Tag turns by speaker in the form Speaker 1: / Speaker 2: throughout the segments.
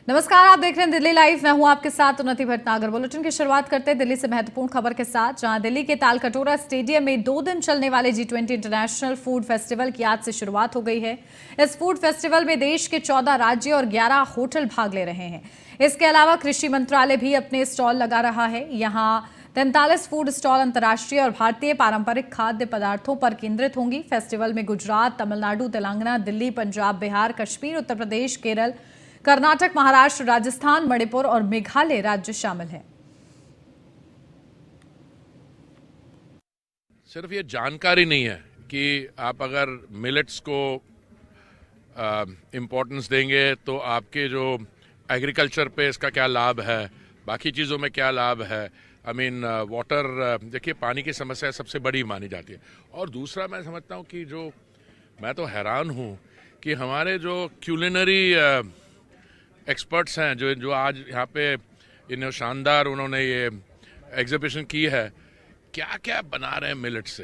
Speaker 1: नमस्कार, आप देख रहे हैं दिल्ली लाइव। मैं हूं आपके साथ उन्नति भटनागर। बुलेटिन की शुरुआत करते हैं दिल्ली से महत्वपूर्ण खबर के साथ, जहां दिल्ली के तालकटोरा स्टेडियम में 2 दिन चलने वाले G20 इंटरनेशनल फूड फेस्टिवल की आज से शुरुआत हो गई है। इस फूड फेस्टिवल में देश के 14 राज्य और 11 होटल भाग ले रहे हैं। इसके अलावा कृषि मंत्रालय भी अपने स्टॉल लगा रहा है। यहाँ 43 फूड स्टॉल अंतर्राष्ट्रीय और भारतीय पारंपरिक खाद्य पदार्थों पर केंद्रित होंगी। फेस्टिवल में गुजरात, तमिलनाडु, तेलंगाना, दिल्ली, पंजाब, बिहार, कश्मीर, उत्तर प्रदेश, केरल, कर्नाटक, महाराष्ट्र, राजस्थान, मणिपुर और मेघालय राज्य शामिल हैं।
Speaker 2: सिर्फ ये जानकारी नहीं है कि आप अगर मिलेट्स को इम्पोर्टेंस देंगे तो आपके जो एग्रीकल्चर पे इसका क्या लाभ है, बाकी चीज़ों में क्या लाभ है। वाटर, देखिए पानी की समस्या सबसे बड़ी मानी जाती है। और दूसरा मैं समझता हूँ कि जो मैं तो हैरान हूँ कि हमारे जो क्यूलिनरी एक्सपर्ट्स हैं जो आज यहाँ पे इन्हें शानदार उन्होंने ये एग्जीबिशन की है, क्या क्या बना रहे हैं मिलेट से।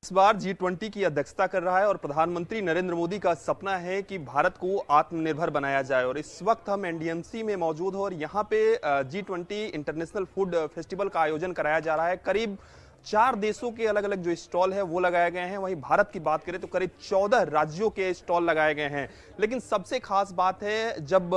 Speaker 3: इस बार G20 की अध्यक्षता कर रहा है और प्रधानमंत्री नरेंद्र मोदी का सपना है कि भारत को आत्मनिर्भर बनाया जाए। और इस वक्त हम NDMC में मौजूद हो और यहाँ पे G20 इंटरनेशनल फूड फेस्टिवल का आयोजन कराया जा रहा है। करीब 4 देशों के अलग अलग जो स्टॉल है वो लगाए गए हैं। वहीं भारत की बात करें तो करीब 14 राज्यों के स्टॉल लगाए गए हैं। लेकिन सबसे खास बात है, जब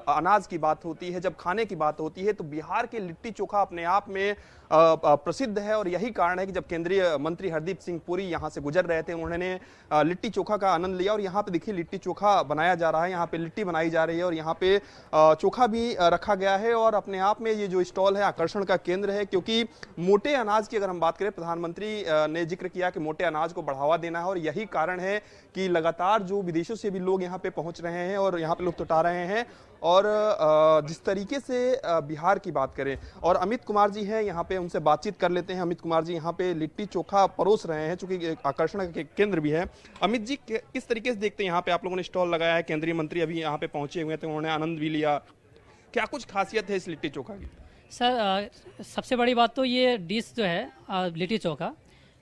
Speaker 3: अनाज की बात होती है, जब खाने की बात होती है, तो बिहार के लिट्टी चोखा अपने आप में प्रसिद्ध है। और यही कारण है कि जब केंद्रीय मंत्री हरदीप सिंह पुरी यहां से गुजर रहे थे, उन्होंने लिट्टी चोखा का आनंद लिया। और यहाँ पे देखिए लिट्टी चोखा बनाया जा रहा है, यहाँ पे लिट्टी बनाई जा रही है और यहाँ पे चोखा भी रखा गया है। और अपने आप में ये जो स्टॉल है आकर्षण का केंद्र है, क्योंकि मोटे अनाज की अगर हम बात करें, प्रधानमंत्री ने जिक्र किया कि मोटे अनाज को बढ़ावा देना है। और यही कारण है कि लगातार जो विदेशों से भी लोग यहाँ पे पहुंच रहे हैं और यहाँ पे लुत्फ उठा रहे हैं। और जिस तरीके से बिहार की बात करें, और अमित कुमार जी हैं यहाँ पे, उनसे बातचीत कर लेते हैं। अमित कुमार जी यहाँ पे लिट्टी चोखा परोस रहे हैं, चूंकि आकर्षण के केंद्र भी है। अमित जी, किस तरीके से देखते हैं यहाँ पे आप लोगों ने स्टॉल लगाया है, केंद्रीय मंत्री अभी यहाँ पे पहुंचे हुए थे, उन्होंने आनंद भी लिया, क्या कुछ खासियत है इस लिट्टी चोखा की?
Speaker 4: सर, सबसे बड़ी बात तो ये डिश जो है लिट्टी चोखा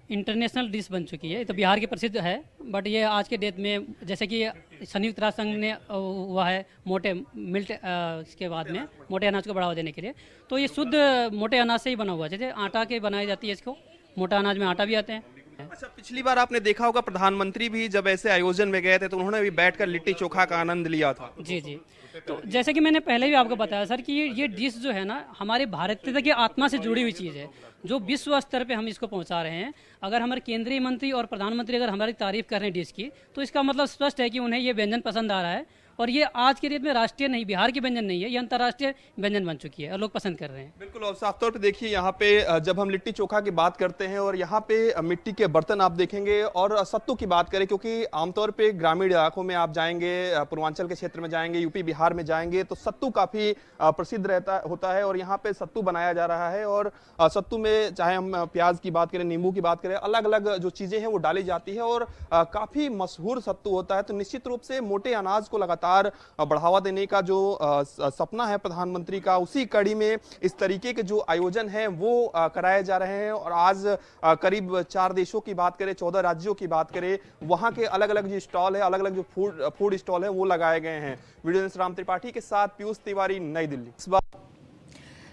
Speaker 4: इंटरनेशनल डिश बन चुकी है। ये तो बिहार की प्रसिद्ध है, बट ये आज के डेट में जैसे कि संयुक्त राष्ट्र संघ ने हुआ है मोटे मिल्ट इसके बाद में मोटे अनाज को बढ़ावा देने के लिए, तो ये शुद्ध मोटे अनाज से ही बना हुआ है। जैसे आटा के बनाई जाती है, इसको मोटा अनाज में आटा भी आते हैं।
Speaker 3: अच्छा, पिछली बार आपने देखा होगा प्रधानमंत्री भी जब ऐसे आयोजन में गए थे तो उन्होंने भी बैठकर लिट्टी चोखा का आनंद लिया था।
Speaker 4: जी जी, तो जैसे कि मैंने पहले भी आपको बताया सर कि ये डिश जो है ना, हमारे भारतीयता की आत्मा से जुड़ी हुई चीज़ है, जो विश्व स्तर पे हम इसको पहुंचा रहे हैं। अगर हमारे केंद्रीय मंत्री और प्रधानमंत्री अगर हमारी तारीफ कर रहे हैं डिश की, तो इसका मतलब स्पष्ट है कि उन्हें ये व्यंजन पसंद आ रहा है। और ये आज के डेट में राष्ट्रीय नहीं, बिहार की व्यंजन नहीं है, ये अंतर्राष्ट्रीय व्यंजन बन चुकी है और लोग पसंद कर रहे हैं।
Speaker 3: बिल्कुल। और साफ तौर पे देखिए यहाँ पे जब हम लिट्टी चोखा की बात करते हैं और यहाँ पे मिट्टी के बर्तन आप देखेंगे, और सत्तू की बात करें, क्योंकि आमतौर पे ग्रामीण इलाकों में आप जाएंगे, पूर्वांचल के क्षेत्र में जाएंगे, यूपी बिहार में जाएंगे, तो सत्तू काफी प्रसिद्ध होता है। और यहाँ पे सत्तू बनाया जा रहा है। और सत्तू में चाहे हम प्याज की बात करें, नींबू की बात करें, अलग अलग जो चीजें हैं वो डाली जाती है और काफी मशहूर सत्तू होता है। तो निश्चित रूप से मोटे अनाज को लगातार बढ़ावा देने का जो सपना है प्रधानमंत्री का, उसी कड़ी में इस तरीके के जो आयोजन हैं वो कराए जा रहे हैं। और आज करीब 4 देशों की बात करें, 14 राज्यों की बात करें, वहां के अलग अलग जो स्टॉल है, अलग अलग जो फूड स्टॉल है वो लगाए गए हैं। वीडियो जर्नलिस्ट राम त्रिपाठी के साथ पीयूष तिवारी, नई दिल्ली। इस बार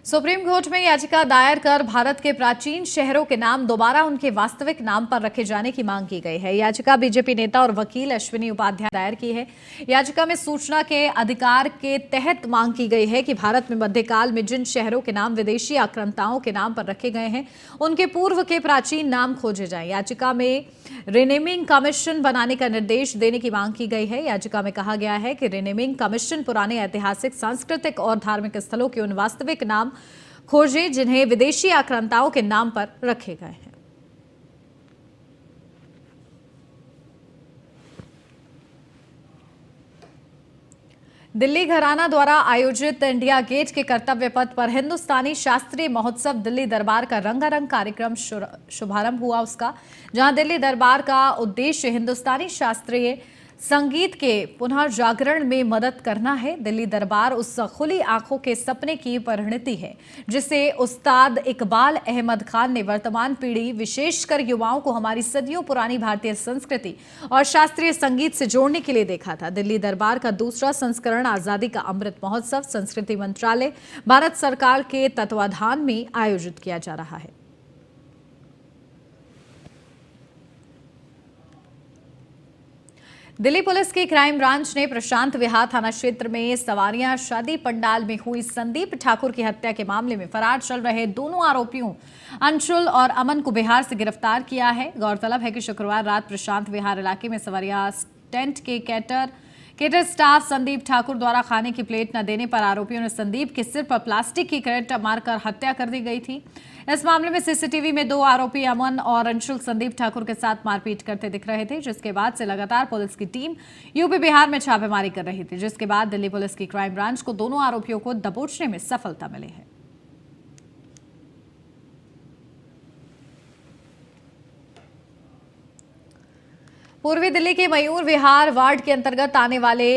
Speaker 1: सुप्रीम कोर्ट में याचिका दायर कर भारत के प्राचीन शहरों के नाम दोबारा उनके वास्तविक नाम पर रखे जाने की मांग की गई है। याचिका बीजेपी नेता और वकील अश्विनी उपाध्याय दायर की है। याचिका में सूचना के अधिकार के तहत मांग की गई है कि भारत में मध्यकाल में जिन शहरों के नाम विदेशी आक्रांताओं के नाम पर रखे गए हैं, उनके पूर्व के प्राचीन नाम खोजे जाएं। याचिका में रिनेमिंग कमीशन बनाने का निर्देश देने की मांग की गई है। याचिका में कहा गया है कि रिनेमिंग कमीशन पुराने ऐतिहासिक, सांस्कृतिक और धार्मिक स्थलों के उन वास्तविक नाम खोजे जिन्हें विदेशी आक्रांताओं के नाम पर रखे गए हैं। दिल्ली घराना द्वारा आयोजित इंडिया गेट के कर्तव्य पथ पर हिंदुस्तानी शास्त्रीय महोत्सव दिल्ली दरबार का रंगारंग कार्यक्रम शुभारंभ हुआ उसका, जहां दिल्ली दरबार का उद्देश्य हिंदुस्तानी शास्त्रीय संगीत के पुनर्जागरण में मदद करना है। दिल्ली दरबार उस खुली आंखों के सपने की परिणति है जिसे उस्ताद इकबाल अहमद खान ने वर्तमान पीढ़ी विशेषकर युवाओं को हमारी सदियों पुरानी भारतीय संस्कृति और शास्त्रीय संगीत से जोड़ने के लिए देखा था। दिल्ली दरबार का दूसरा संस्करण आजादी का अमृत महोत्सव संस्कृति मंत्रालय भारत सरकार के तत्वाधान में आयोजित किया जा रहा है। दिल्ली पुलिस की क्राइम ब्रांच ने प्रशांत विहार थाना क्षेत्र में सवारियां शादी पंडाल में हुई संदीप ठाकुर की हत्या के मामले में फरार चल रहे दोनों आरोपियों अंशुल और अमन को बिहार से गिरफ्तार किया है। गौरतलब है कि शुक्रवार रात प्रशांत विहार इलाके में सवारियां टेंट के केटर स्टाफ संदीप ठाकुर द्वारा खाने की प्लेट न देने पर आरोपियों ने संदीप के सिर पर प्लास्टिक की क्रेट मारकर हत्या कर दी गई थी। इस मामले में सीसीटीवी में 2 आरोपी अमन और अंशुल संदीप ठाकुर के साथ मारपीट करते दिख रहे थे, जिसके बाद से लगातार पुलिस की टीम यूपी बिहार में छापेमारी कर रही थी, जिसके बाद दिल्ली पुलिस की क्राइम ब्रांच को दोनों आरोपियों को दबोचने में सफलता मिली है। पूर्वी दिल्ली के मयूर विहार वार्ड के अंतर्गत आने वाले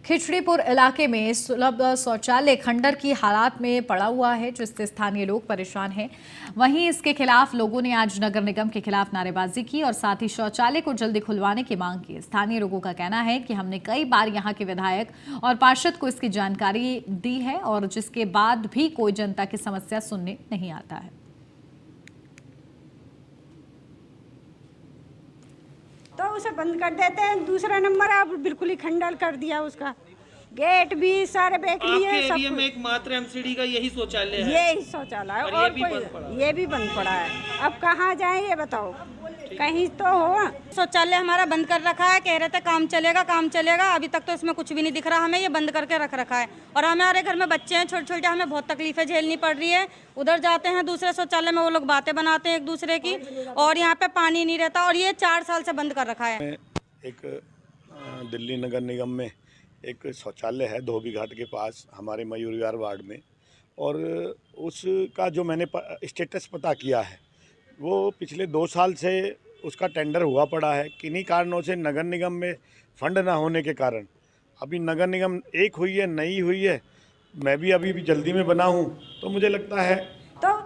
Speaker 1: खिचड़ीपुर इलाके में सुलभ शौचालय खंडर की हालात में पड़ा हुआ है, जिससे स्थानीय लोग परेशान हैं। वहीं इसके खिलाफ लोगों ने आज नगर निगम के खिलाफ नारेबाजी की और साथ ही शौचालय को जल्दी खुलवाने की मांग की। स्थानीय लोगों का कहना है कि हमने कई बार यहां के विधायक और पार्षद को इसकी जानकारी दी है और जिसके बाद भी कोई जनता की समस्या सुनने नहीं आता है।
Speaker 5: तो उसे बंद कर देते हैं। दूसरा नंबर आप बिल्कुल ही खंडल कर दिया, उसका गेट भी सारे बेच लिए।
Speaker 6: आपके एरिया में एकमात्र एमसीडी का यही शौचालय है?
Speaker 5: यही शौचालय है और ये भी बंद पड़ा है। अब कहाँ जाएं ये बताओ, कहीं तो हो।
Speaker 7: शौचालय हमारा बंद कर रखा है, कह रहे थे काम चलेगा काम चलेगा, अभी तक तो इसमें कुछ भी नहीं दिख रहा। हमें ये बंद करके रख रखा है और हमारे घर में बच्चे हैं छोटे छोटे, हमें बहुत तकलीफें झेलनी पड़ रही है। उधर जाते हैं दूसरे शौचालय में, वो लोग बातें बनाते हैं एक दूसरे की और यहाँ पे पानी नहीं रहता और ये 4 साल से बंद कर रखा है।
Speaker 8: एक दिल्ली नगर निगम में एक शौचालय है धोबी घाट के पास हमारे मयूर विहार वार्ड में, और उसका जो मैंने स्टेटस पता किया है वो पिछले 2 साल से उसका टेंडर हुआ पड़ा है। किन्हीं कारणों से नगर निगम में फंड ना होने के कारण अभी नगर निगम एक हुई है, नई हुई है। मैं भी अभी जल्दी में बना हूँ, तो मुझे लगता है
Speaker 5: तो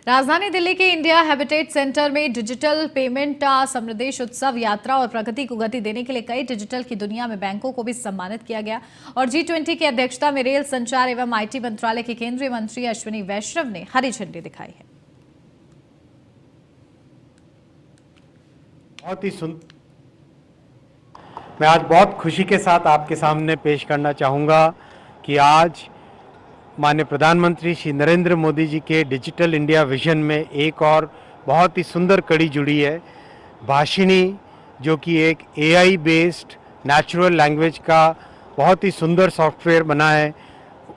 Speaker 1: राजधानी दिल्ली के इंडिया हैबिटेट सेंटर में डिजिटल पेमेंट समृदेश उत्सव यात्रा और प्रगति को गति देने के लिए कई डिजिटल की दुनिया में बैंकों को भी सम्मानित किया गया और G20 की अध्यक्षता में रेल संचार एवं IT मंत्रालय के केंद्रीय मंत्री अश्विनी वैष्णव ने हरी झंडी दिखाई है।
Speaker 9: बहुत ही मैं आज बहुत खुशी के साथ आपके सामने पेश करना चाहूँगा कि आज माननीय प्रधानमंत्री श्री नरेंद्र मोदी जी के डिजिटल इंडिया विजन में एक और बहुत ही सुंदर कड़ी जुड़ी है। भाषिणी, जो कि एक AI बेस्ड नेचुरल लैंग्वेज का बहुत ही सुंदर सॉफ्टवेयर बना है,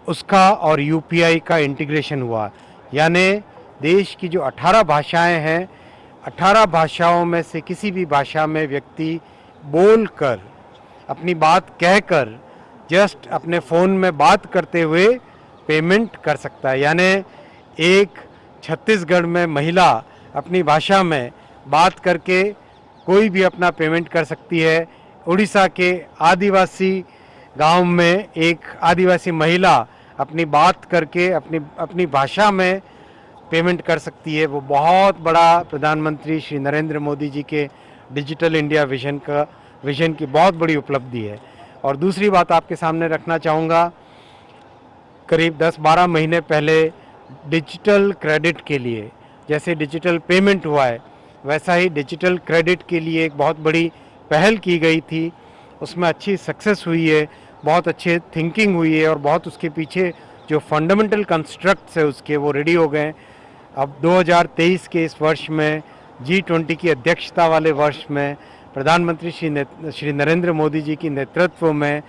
Speaker 9: उसका और UPI का इंटीग्रेशन हुआ। यानी देश की जो 18 भाषाएं हैं, 18 भाषाओं में से किसी भी भाषा में व्यक्ति बोलकर, अपनी बात कहकर, जस्ट अपने फ़ोन में बात करते हुए पेमेंट कर सकता है। यानी एक छत्तीसगढ़ में महिला अपनी भाषा में बात करके कोई भी अपना पेमेंट कर सकती है। उड़ीसा के आदिवासी गांव में एक आदिवासी महिला अपनी बात करके अपनी भाषा में पेमेंट कर सकती है। वो बहुत बड़ा प्रधानमंत्री श्री नरेंद्र मोदी जी के डिजिटल इंडिया विजन की बहुत बड़ी उपलब्धि है। और दूसरी बात आपके सामने रखना चाहूँगा, करीब 10-12 महीने पहले डिजिटल क्रेडिट के लिए, जैसे डिजिटल पेमेंट हुआ है, वैसा ही डिजिटल क्रेडिट के लिए एक बहुत बड़ी पहल की गई थी। उसमें अच्छी सक्सेस हुई है, बहुत अच्छे थिंकिंग हुई है और बहुत उसके पीछे जो फंडामेंटल कंस्ट्रक्ट्स है उसके वो रेडी हो गए। अब 2023 के इस वर्ष में G20 की अध्यक्षता वाले वर्ष में प्रधानमंत्री श्री नरेंद्र मोदी जी की नेतृत्व में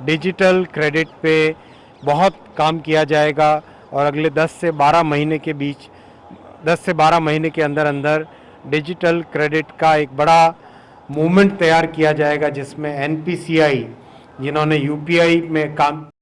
Speaker 9: डिजिटल क्रेडिट पे बहुत काम किया जाएगा और अगले 10 से 12 महीने के अंदर अंदर डिजिटल क्रेडिट का एक बड़ा मूवमेंट तैयार किया जाएगा, जिसमें NPCI जिन्होंने UPI में काम